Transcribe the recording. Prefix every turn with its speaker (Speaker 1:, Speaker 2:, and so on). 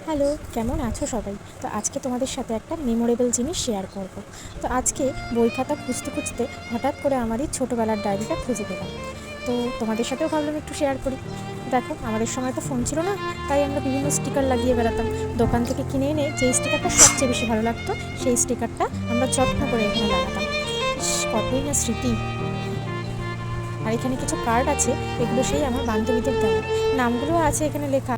Speaker 1: Hello, কেমন আছো সবাই? তো আজকে তোমাদের সাথে একটা মেমোরেবল জিনিস শেয়ার করব। তো আজকে বই খাতা খুঁজতে খুঁজতে হঠাৎ করে আমার এই ছোটোবেলার ডায়েরিটা খুঁজে পেলাম। তো তোমাদের সাথেও ভাবলাম একটু শেয়ার করি। দেখো, আমাদের সময় তো ফোন ছিল না, তাই আমরা বিভিন্ন স্টিকার লাগিয়ে বেড়াতাম। দোকান থেকে কিনে এনে যেই স্টিকারটা সবচেয়ে বেশি ভালো লাগতো সেই স্টিকারটা আমরা যত্ন করে এখানে লাগাতাম। ইস, কতই না স্মৃতি। আর এখানে কিছু কার্ড আছে, এগুলো সেই আমার বান্ধবীদের দেওয়া, নামগুলো আছে এখানে লেখা।